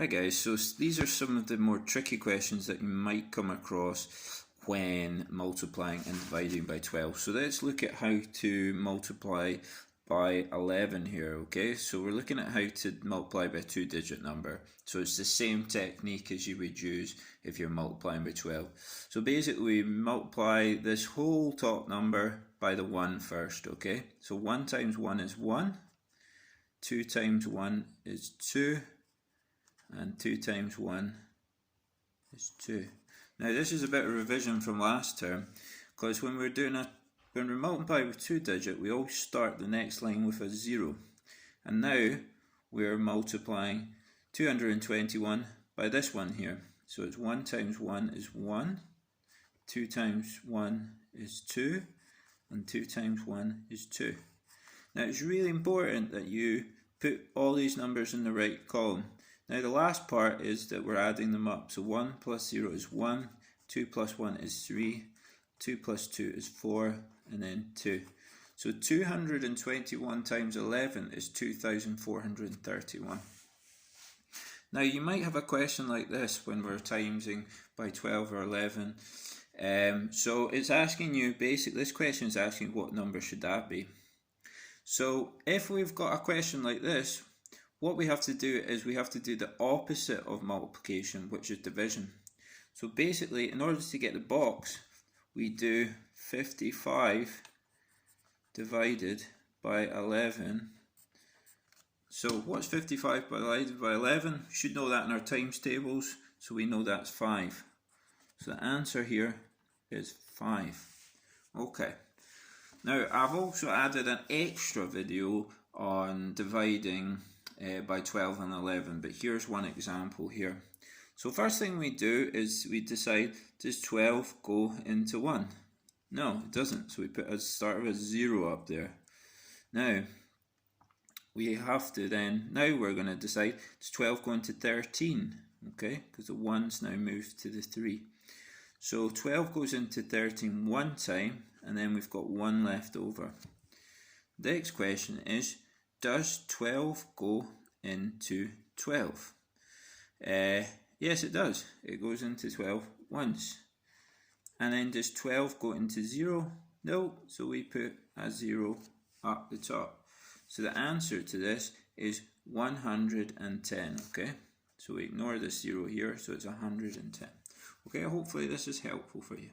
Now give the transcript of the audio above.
Hi guys, so these are some of the more tricky questions that you might come across when multiplying and dividing by 12. So let's look at how to multiply by 11 here, okay? So we're looking at how to multiply by a two-digit number. So it's the same technique as you would use if you're multiplying by 12. So basically we multiply this whole top number by the 1 first, okay? So 1 times 1 is 1, 2 times 1 is 2, and 2 times 1 is 2. Now this is a bit of revision from last term, because when we're multiplying with two digit, we always start the next line with a 0. And now we're multiplying 221 by this one here. So it's 1 times 1 is 1, 2 times 1 is 2, and 2 times 1 is 2. Now it's really important that you put all these numbers in the right column. Now the last part is that we're adding them up. So 1 plus 0 is 1, 2 plus 1 is 3, 2 plus 2 is 4, and then 2. So 221 times 11 is 2,431. Now you might have a question like this when we're timesing by 12 or 11. So it's asking you, basically this question is asking what number should that be. So if we've got a question like this, what we have to do is we have to do the opposite of multiplication, which is division. So basically, in order to get the box, we do 55 divided by 11. So what's 55 divided by 11? We should know that in our times tables, so we know that's 5. So the answer here is 5. Okay. Now, I've also added an extra video on dividing by 12 and 11, but here's one example here. So first thing we do is we decide, does 12 go into 1? No, it doesn't, so we put a start with a 0 up there. Now we have to then, now we're going to decide, does 12 go into 13? Okay, because the 1's now moved to the 3. So 12 goes into 13 one time, and then we've got 1 left over. The next question is, does 12 go into 12? Yes, it does. It goes into 12 once. And then does 12 go into 0? No, so we put a 0 up the top. So the answer to this is 110, okay? So we ignore this 0 here, so it's 110. Okay, hopefully this is helpful for you.